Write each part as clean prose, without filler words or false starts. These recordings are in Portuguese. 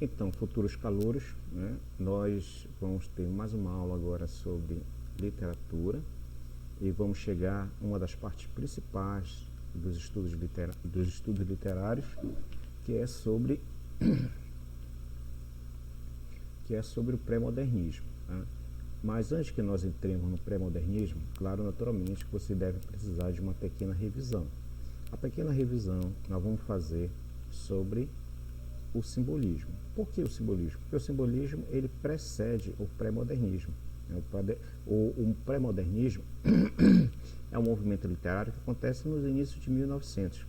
Então, futuros calouros, né, nós vamos ter mais uma aula agora sobre literatura e vamos chegar a uma das partes principais dos estudos literários, que é sobre o pré-modernismo. Tá? Mas antes que nós entremos no pré-modernismo, claro, naturalmente, que você deve precisar de uma pequena revisão. A pequena revisão nós vamos fazer sobre o simbolismo. Por que o simbolismo? Porque o simbolismo ele precede o pré-modernismo. O pré-modernismo é um movimento literário que acontece nos inícios de 1900.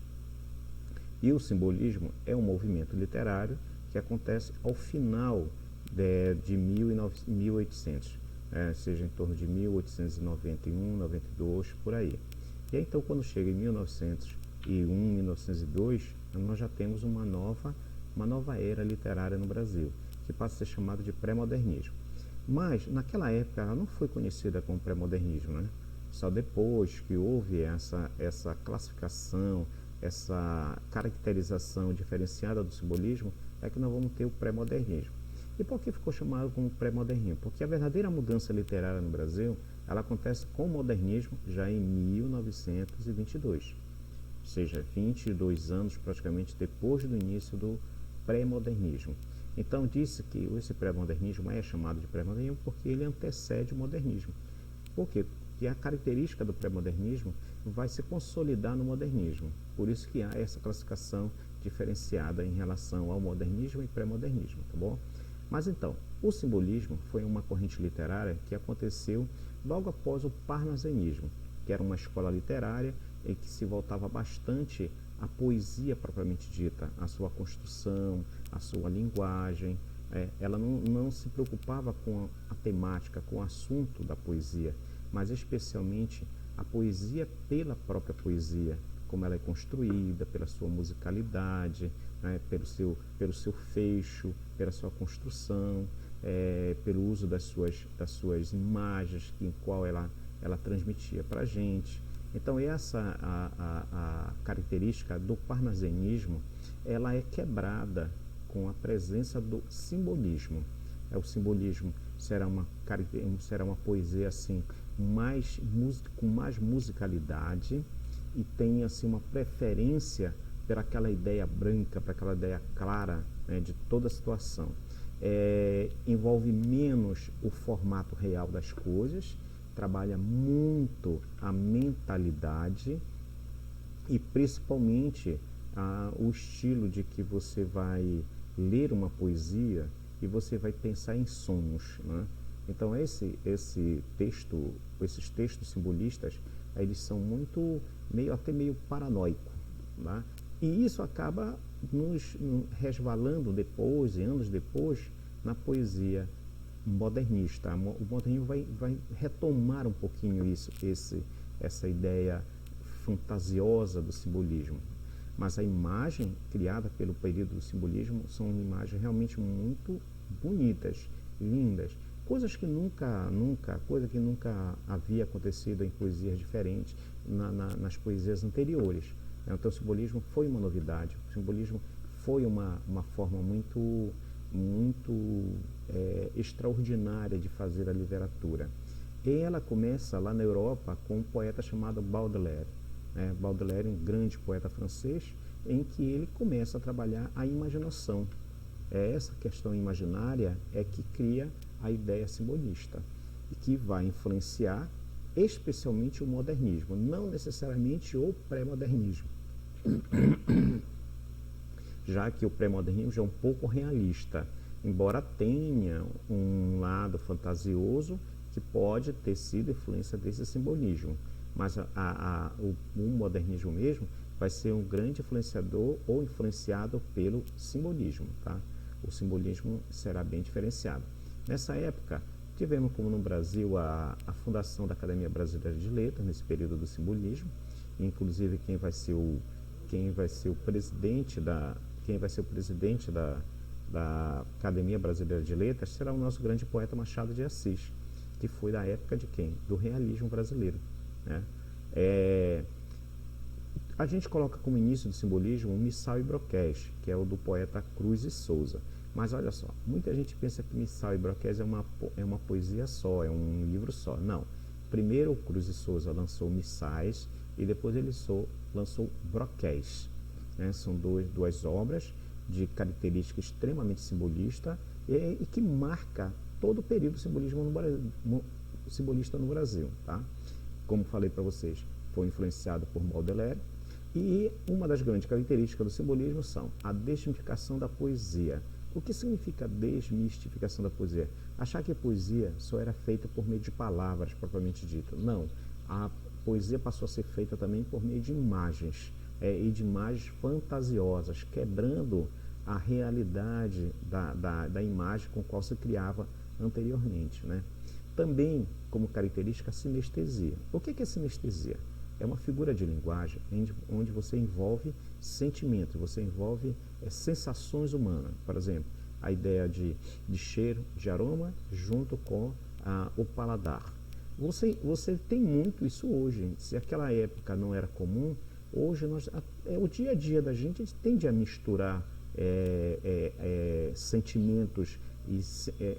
E o simbolismo é um movimento literário que acontece ao final de 1800, seja em torno de 1891, 92, por aí. E aí, então, quando chega em 1901, 1902, nós já temos uma nova era literária no Brasil, que passa a ser chamada de pré-modernismo. Mas, naquela época, ela não foi conhecida como pré-modernismo, né? Só depois que houve essa classificação, essa caracterização diferenciada do simbolismo, é que nós vamos ter o pré-modernismo. E por que ficou chamado como pré-modernismo? Porque a verdadeira mudança literária no Brasil, ela acontece com o modernismo já em 1922. Ou seja, 22 anos praticamente depois do início do pré-modernismo. Então, disse que esse pré-modernismo é chamado de pré-modernismo porque ele antecede o modernismo. Por quê? Porque a característica do pré-modernismo vai se consolidar no modernismo. Por isso que há essa classificação diferenciada em relação ao modernismo e pré-modernismo, tá bom? Mas então, o simbolismo foi uma corrente literária que aconteceu logo após o parnasianismo, que era uma escola literária em que se voltava bastante à poesia propriamente dita, a sua construção, a sua linguagem. Ela não se preocupava com a temática, com o assunto da poesia, mas especialmente a poesia pela própria poesia, como ela é construída, pela sua musicalidade, pelo seu fecho, pela sua construção, pelo uso das suas imagens em qual ela transmitia para a gente. Então, essa a característica do parnasianismo, ela é quebrada com a presença do simbolismo. O simbolismo será uma poesia assim, com mais musicalidade e tem assim, uma preferência por aquela ideia branca, por aquela ideia clara, de toda a situação. Envolve menos o formato real das coisas, trabalha muito a mentalidade e principalmente o estilo de que você vai ler uma poesia e você vai pensar em sonhos, né? Então esses textos simbolistas, eles são até meio paranoicos, né? E isso acaba nos resvalando depois, e anos depois, na poesia modernista. O modernismo vai retomar um pouquinho essa ideia fantasiosa do simbolismo. Mas a imagem criada pelo período do simbolismo são imagens realmente muito bonitas, lindas, coisa que nunca havia acontecido em poesias diferentes nas poesias anteriores. Então o simbolismo foi uma novidade, o simbolismo foi uma forma muito extraordinária de fazer a literatura. E ela começa lá na Europa com um poeta chamado Baudelaire. Baudelaire é um grande poeta francês, em que ele começa a trabalhar a imaginação. Essa questão imaginária é que cria a ideia simbolista e que vai influenciar especialmente o modernismo, não necessariamente o pré-modernismo, já que o pré-modernismo já é um pouco realista, embora tenha um lado fantasioso que pode ter sido influência desse simbolismo. Mas o modernismo mesmo vai ser um grande influenciador ou influenciado pelo simbolismo, tá? O simbolismo será bem diferenciado. Nessa época, tivemos como no Brasil a fundação da Academia Brasileira de Letras, nesse período do simbolismo. Inclusive quem vai ser o presidente da Academia Brasileira de Letras será o nosso grande poeta Machado de Assis, que foi da época de quem? Do realismo brasileiro, né? A gente coloca como início do simbolismo o Missal e Broqués, que é o do poeta Cruz e Souza. Mas olha só, muita gente pensa que Missal e Broquéis é uma poesia só, é um livro só. Não. Primeiro o Cruz e Souza lançou Missais e depois ele lançou Broquéis. Né? São duas obras de característica extremamente simbolista e que marca todo o período simbolista no Brasil. Tá? Como falei para vocês, foi influenciado por Baudelaire. E uma das grandes características do simbolismo são a desmistificação da poesia. O que significa desmistificação da poesia? Achar que a poesia só era feita por meio de palavras, propriamente dito. Não. A poesia passou a ser feita também por meio de imagens, e de imagens fantasiosas, quebrando a realidade da imagem com a qual se criava anteriormente. Né? Também, como característica, a sinestesia. O que é sinestesia? É uma figura de linguagem onde você envolve sentimentos, você envolve sensações humanas. Por exemplo, a ideia de cheiro, de aroma, junto com o paladar. Você tem muito isso hoje. Se aquela época não era comum, hoje o dia a dia da gente tende a misturar sentimentos e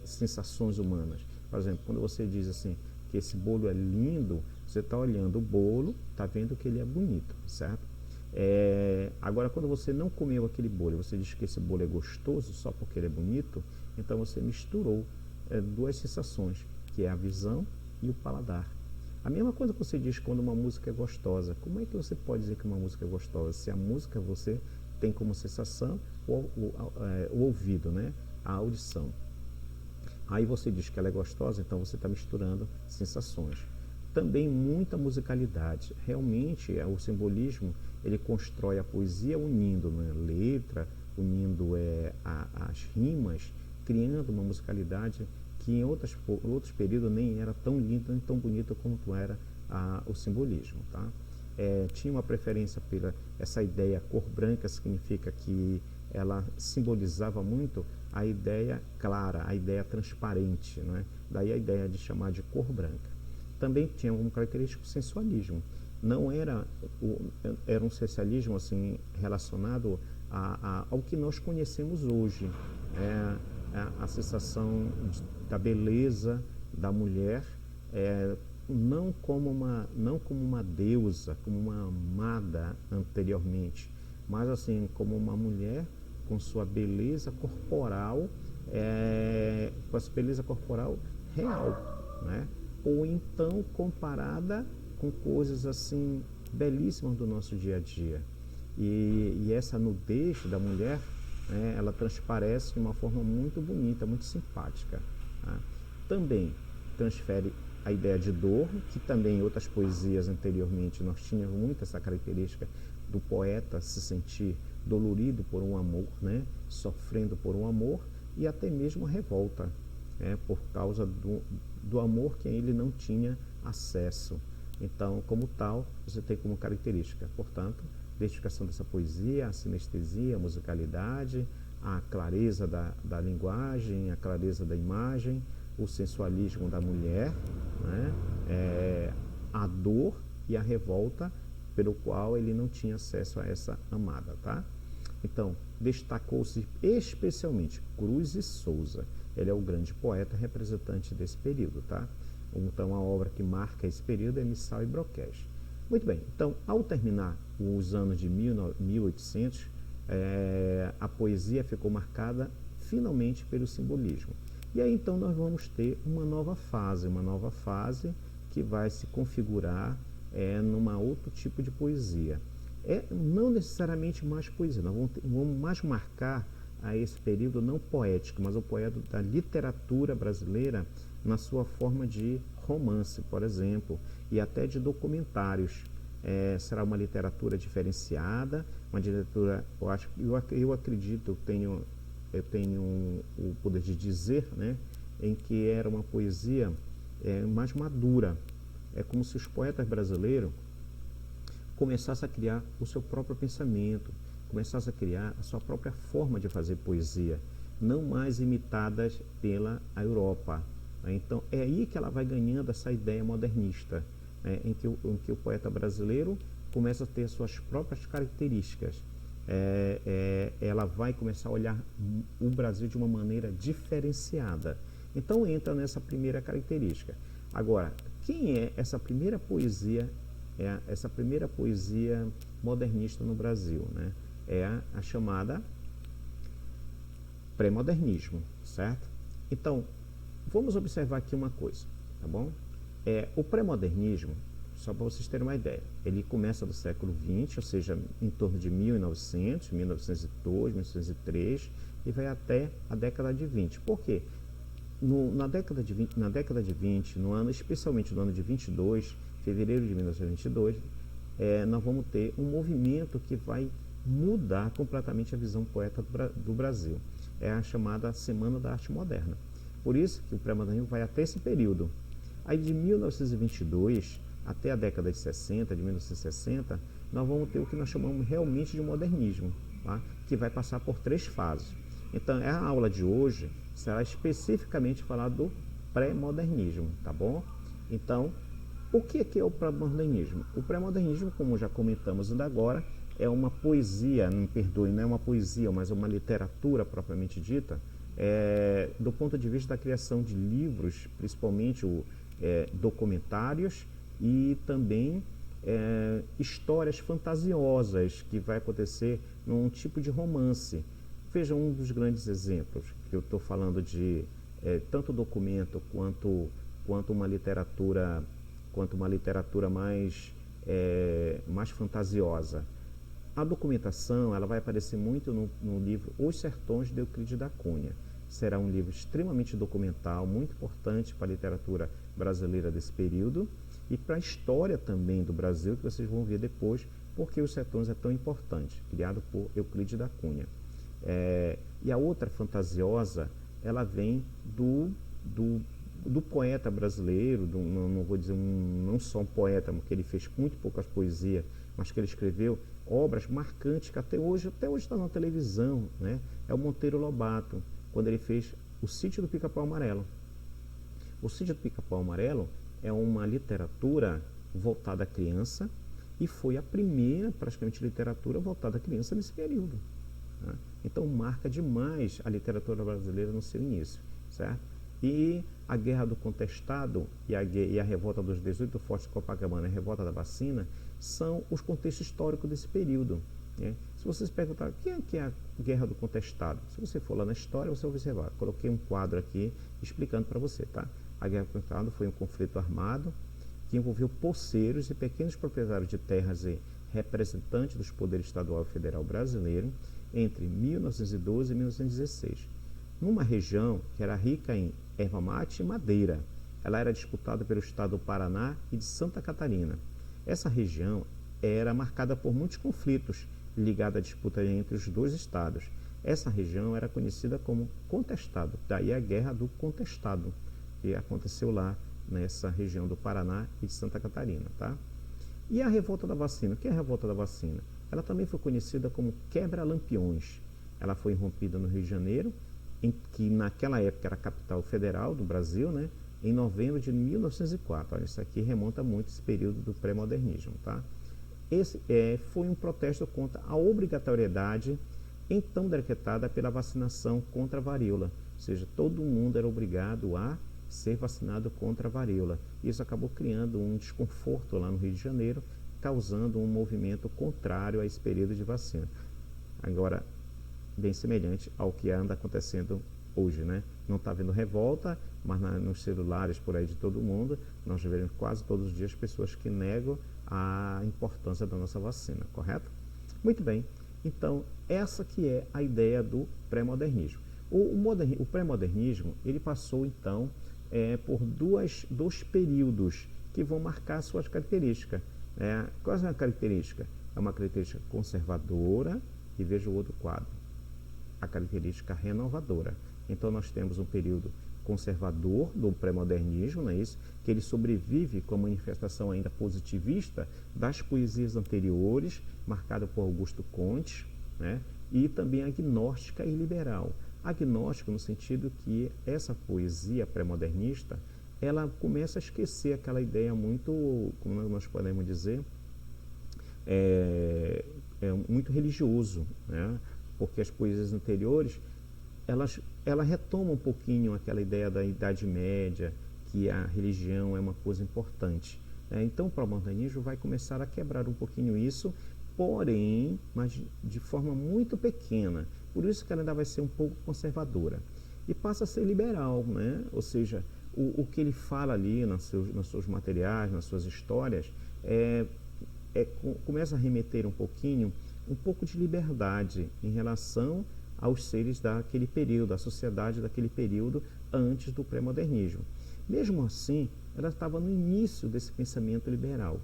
sensações humanas. Por exemplo, quando você diz assim que esse bolo é lindo, você está olhando o bolo, está vendo que ele é bonito, certo? Agora, quando você não comeu aquele bolo, você diz que esse bolo é gostoso só porque ele é bonito, então você misturou duas sensações, que é a visão e o paladar. A mesma coisa que você diz quando uma música é gostosa. Como é que você pode dizer que uma música é gostosa? Se a música você tem como sensação o ouvido, né? A audição. Aí você diz que ela é gostosa, então você está misturando sensações. Também muita musicalidade. Realmente, o simbolismo, ele constrói a poesia unindo, né, letra, unindo as rimas, criando uma musicalidade que em outros períodos nem era tão linda, nem tão bonita como era o simbolismo. Tá? Tinha uma preferência pela essa ideia cor branca, significa que ela simbolizava muito a ideia clara, a ideia transparente, né? Daí a ideia de chamar de cor branca. Também tinha como característica o sensualismo. Não era um sensualismo assim relacionado ao que nós conhecemos hoje, a sensação da beleza da mulher, não como uma deusa, como uma amada anteriormente, mas assim como uma mulher com sua beleza corporal, com a sua beleza corporal real, né? Ou então comparada com coisas assim belíssimas do nosso dia a dia. E essa nudez da mulher, né, ela transparece de uma forma muito bonita, muito simpática. Tá? Também transfere a ideia de dor, que também em outras poesias anteriormente nós tínhamos muito essa característica do poeta se sentir dolorido por um amor, né, sofrendo por um amor, e até mesmo a revolta, por causa do amor que ele não tinha acesso. Então, como tal, você tem como característica, portanto, a identificação dessa poesia, a sinestesia, a musicalidade, a clareza da linguagem, a clareza da imagem, o sensualismo da mulher, né? A dor e a revolta pelo qual ele não tinha acesso a essa amada. Tá? Então, destacou-se especialmente Cruz e Souza. Ele é o grande poeta representante desse período. Tá? Então, a obra que marca esse período é Missal e Broquéis. Muito bem, então, ao terminar os anos de 1800, a poesia ficou marcada finalmente pelo simbolismo. E aí, então, nós vamos ter uma nova fase que vai se configurar numa outro tipo de poesia. Não necessariamente mais poesia, nós vamos mais marcar a esse período não poético, mas o poeta da literatura brasileira na sua forma de romance, por exemplo, e até de documentários. Será uma literatura diferenciada, uma literatura, eu acredito, eu tenho o poder de dizer, né, em que era uma poesia mais madura. É como se os poetas brasileiros começassem a criar o seu próprio pensamento, começassem a criar a sua própria forma de fazer poesia, não mais imitadas pela Europa. Então, é aí que ela vai ganhando essa ideia modernista, em que o poeta brasileiro começa a ter suas próprias características. ela vai começar a olhar o Brasil de uma maneira diferenciada. Então entra nessa primeira característica. Agora, quem é essa primeira poesia, essa primeira poesia modernista no Brasil, né? É a chamada pré-modernismo, certo? Então, vamos observar aqui uma coisa, tá bom? O pré-modernismo, só para vocês terem uma ideia, ele começa do século XX, ou seja, em torno de 1900, 1902, 1903, e vai até a década de 20. Por quê? Na década de 20, no ano, especialmente no ano de 22, fevereiro de 1922, nós vamos ter um movimento que vai mudar completamente a visão poética do Brasil. É a chamada Semana da Arte Moderna. Por isso que o pré-modernismo vai até esse período. Aí de 1922 até a década de 60, de 1960, nós vamos ter o que nós chamamos realmente de modernismo, tá? Que vai passar por 3 fases. Então, a aula de hoje será especificamente falar do pré-modernismo, tá bom? Então, o que é o pré-modernismo? O pré-modernismo, como já comentamos ainda agora, é uma poesia, não me perdoe, não é uma poesia, mas é uma literatura propriamente dita, do ponto de vista da criação de livros, principalmente documentários e também histórias fantasiosas que vai acontecer num tipo de romance. Veja um dos grandes exemplos que eu estou falando de tanto documento quanto uma literatura mais fantasiosa. A documentação ela vai aparecer muito no livro Os Sertões de Euclides da Cunha. Será um livro extremamente documental, muito importante para a literatura brasileira desse período e para a história também do Brasil, que vocês vão ver depois, porque Os Sertões é tão importante, criado por Euclides da Cunha. E a outra fantasiosa, ela vem do poeta brasileiro, não vou dizer não só um poeta, porque ele fez muito poucas poesias, mas que ele escreveu obras marcantes que até hoje está na televisão, né? É o Monteiro Lobato, quando ele fez O Sítio do Pica-Pau Amarelo. O Sítio do Pica-Pau Amarelo é uma literatura voltada à criança e foi a primeira, praticamente, literatura voltada à criança nesse período, né? Então marca demais a literatura brasileira no seu início, certo? E a Guerra do Contestado e a Revolta dos 18 Fortes de Copacabana e a Revolta da Vacina são os contextos históricos desse período, né? Se vocês perguntarem o que é a Guerra do Contestado, se você for lá na história, você vai observar. Coloquei um quadro aqui explicando para você, tá? A Guerra do Contestado foi um conflito armado que envolveu poceiros e pequenos proprietários de terras e representantes dos poderes estadual e federal brasileiro entre 1912 e 1916. Numa região que era rica em erva mate e madeira. Ela era disputada pelo estado do Paraná e de Santa Catarina. Essa região era marcada por muitos conflitos ligados à disputa entre os dois estados. Essa região era conhecida como Contestado, daí a Guerra do Contestado, que aconteceu lá nessa região do Paraná e de Santa Catarina, tá? E a Revolta da Vacina? O que é a Revolta da Vacina? Ela também foi conhecida como Quebra-Lampiões. Ela foi irrompida no Rio de Janeiro, que naquela época era a capital federal do Brasil, né? Em novembro de 1904. Olha, isso aqui remonta muito esse período do pré-modernismo, tá? Esse foi um protesto contra a obrigatoriedade então decretada pela vacinação contra a varíola, ou seja, todo mundo era obrigado a ser vacinado contra a varíola. Isso acabou criando um desconforto lá no Rio de Janeiro, causando um movimento contrário a esse período de vacina. Agora, bem semelhante ao que anda acontecendo hoje, né? Não está havendo revolta, mas nos celulares por aí de todo mundo, nós vemos quase todos os dias pessoas que negam a importância da nossa vacina, correto? Muito bem, então essa que é a ideia do pré-modernismo. O pré-modernismo, ele passou então por dois períodos que vão marcar suas características. Qual é a característica? É uma característica conservadora, e veja o outro quadro, a característica renovadora. Então nós temos um período conservador do pré-modernismo, não é isso? Que ele sobrevive com a manifestação ainda positivista das poesias anteriores, marcada por Augusto Comte, né? E também agnóstica e liberal. Agnóstico no sentido que essa poesia pré-modernista, ela começa a esquecer aquela ideia muito, como nós podemos dizer, muito religioso, né? Porque as poesias anteriores ela retoma um pouquinho aquela ideia da Idade Média, que a religião é uma coisa importante, né? Então o pré-modernismo vai começar a quebrar um pouquinho isso, porém, mas de forma muito pequena. Por isso que ela ainda vai ser um pouco conservadora. E passa a ser liberal, né? Ou seja, o que ele fala ali nos seus materiais, nas suas histórias, começa a remeter um pouco de liberdade em relação aos seres daquele período, à sociedade daquele período antes do pré-modernismo. Mesmo assim, ela estava no início desse pensamento liberal.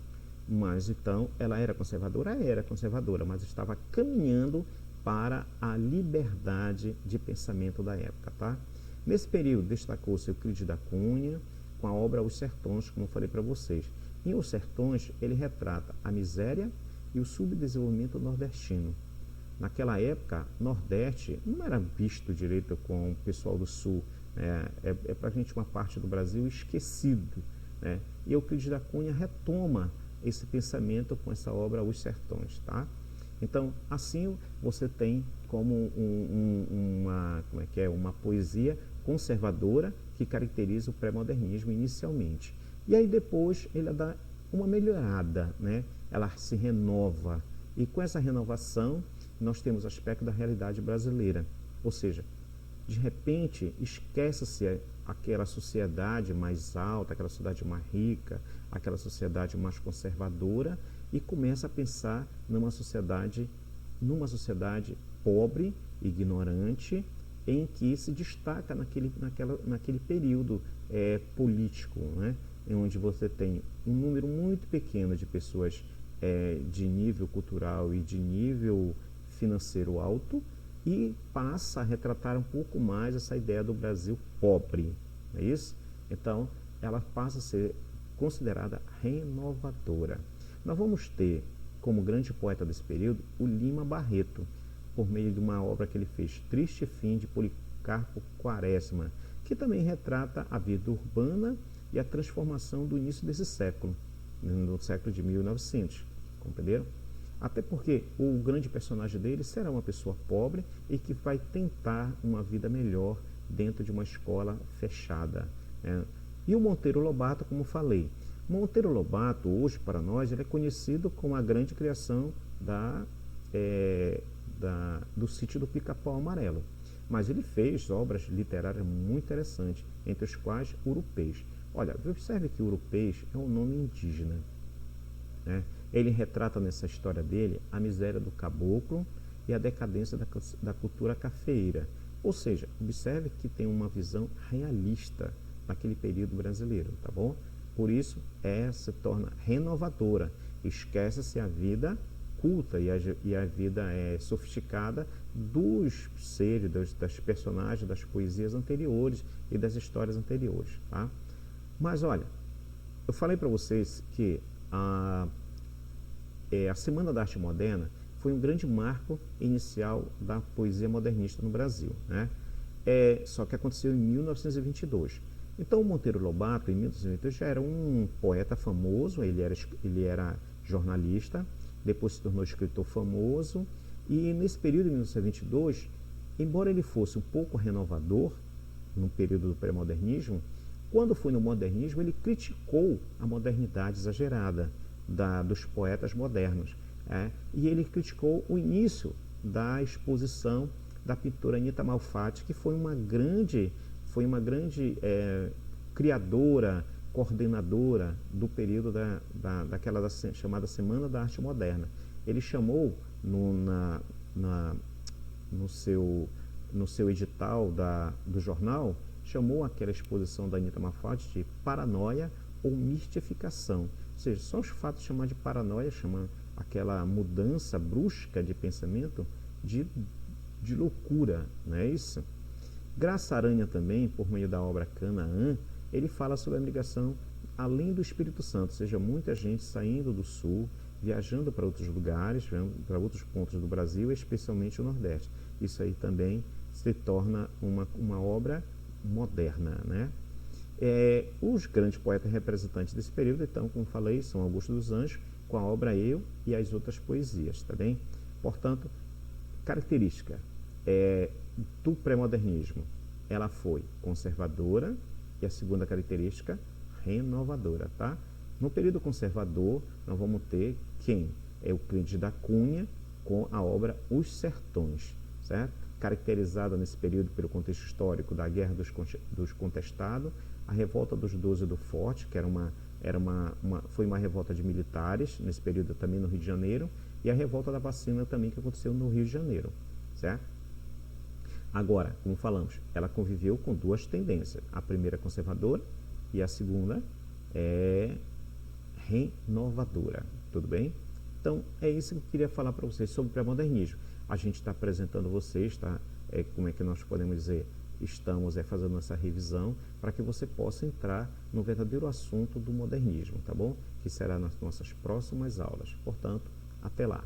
Mas então, ela era conservadora, mas estava caminhando para a liberdade de pensamento da época, tá? Nesse período, destacou-se Euclides da Cunha, com a obra Os Sertões, como eu falei para vocês. Em Os Sertões, ele retrata a miséria e o subdesenvolvimento nordestino. Naquela época, Nordeste não era visto direito com o pessoal do Sul, né? É para a gente uma parte do Brasil esquecido, né? E Euclides da Cunha retoma esse pensamento com essa obra Os Sertões, tá? Então, assim você tem como uma poesia conservadora que caracteriza o pré-modernismo inicialmente. E aí depois ele dá uma melhorada, né? Ela se renova. E com essa renovação, nós temos aspecto da realidade brasileira. Ou seja, de repente, esquece-se aquela sociedade mais alta, aquela sociedade mais rica, aquela sociedade mais conservadora e começa a pensar numa sociedade pobre, ignorante, em que se destaca naquele período político, né? Onde você tem um número muito pequeno de pessoas de nível cultural e de nível financeiro alto e passa a retratar um pouco mais essa ideia do Brasil pobre, é isso? Então, ela passa a ser considerada renovadora. Nós vamos ter como grande poeta desse período o Lima Barreto, por meio de uma obra que ele fez, Triste Fim de Policarpo Quaresma, que também retrata a vida urbana e a transformação do início desse século, no século de 1900, compreenderam? Até porque o grande personagem dele será uma pessoa pobre e que vai tentar uma vida melhor dentro de uma escola fechada, né? E o Monteiro Lobato, como falei, Monteiro Lobato, hoje para nós, ele é conhecido como a grande criação do Sítio do Pica-Pau Amarelo. Mas ele fez obras literárias muito interessantes, entre as quais Urupês. Olha, observe que Urupês é um nome indígena, né? Ele retrata nessa história dele a miséria do caboclo e a decadência da cultura cafeeira. Ou seja, observe que tem uma visão realista naquele período brasileiro, tá bom? Por isso, se torna renovadora. Esquece-se a vida culta e a vida sofisticada dos seres, das personagens, das poesias anteriores e das histórias anteriores, tá? Mas olha, eu falei para vocês que a Semana da Arte Moderna foi um grande marco inicial da poesia modernista no Brasil, né? Só que aconteceu em 1922. Então, o Monteiro Lobato, em 1922, já era um poeta famoso, ele era jornalista, depois se tornou escritor famoso, e nesse período, em 1922, embora ele fosse um pouco renovador, no período do pré-modernismo, quando foi no modernismo, ele criticou a modernidade exagerada dos poetas modernos, e ele criticou o início da exposição da pintora Anita Malfatti, que foi uma grande criadora, coordenadora do período daquela chamada Semana da Arte Moderna. Ele chamou no seu edital do jornal, chamou aquela exposição da Anita Malfatti de paranoia ou mistificação. Ou seja, só os fatos de chamar de paranoia, chamar aquela mudança brusca de pensamento de loucura, não é isso? Graça Aranha também, por meio da obra Canaã, ele fala sobre a migração além do Espírito Santo, ou seja, muita gente saindo do sul, viajando para outros lugares, para outros pontos do Brasil, especialmente o Nordeste. Isso aí também se torna uma obra moderna, né? Os grandes poetas representantes desse período, então, como falei, são Augusto dos Anjos, com a obra Eu e as Outras Poesias, tá bem? Portanto, característica do pré-modernismo, ela foi conservadora e a segunda característica, renovadora, tá? No período conservador, nós vamos ter quem? Euclides da Cunha, com a obra Os Sertões, certo? Caracterizada nesse período pelo contexto histórico da Guerra dos Contestados, a Revolta dos 12 do Forte, que foi uma revolta de militares, nesse período também no Rio de Janeiro, e a Revolta da Vacina também, que aconteceu no Rio de Janeiro, certo? Agora, como falamos, ela conviveu com duas tendências, a primeira conservadora e a segunda renovadora, tudo bem? Então, é isso que eu queria falar para vocês sobre o pré-modernismo. A gente está apresentando vocês, tá? Como é que nós podemos dizer? Estamos fazendo essa revisão para que você possa entrar no verdadeiro assunto do modernismo, tá bom? Que será nas nossas próximas aulas. Portanto, até lá!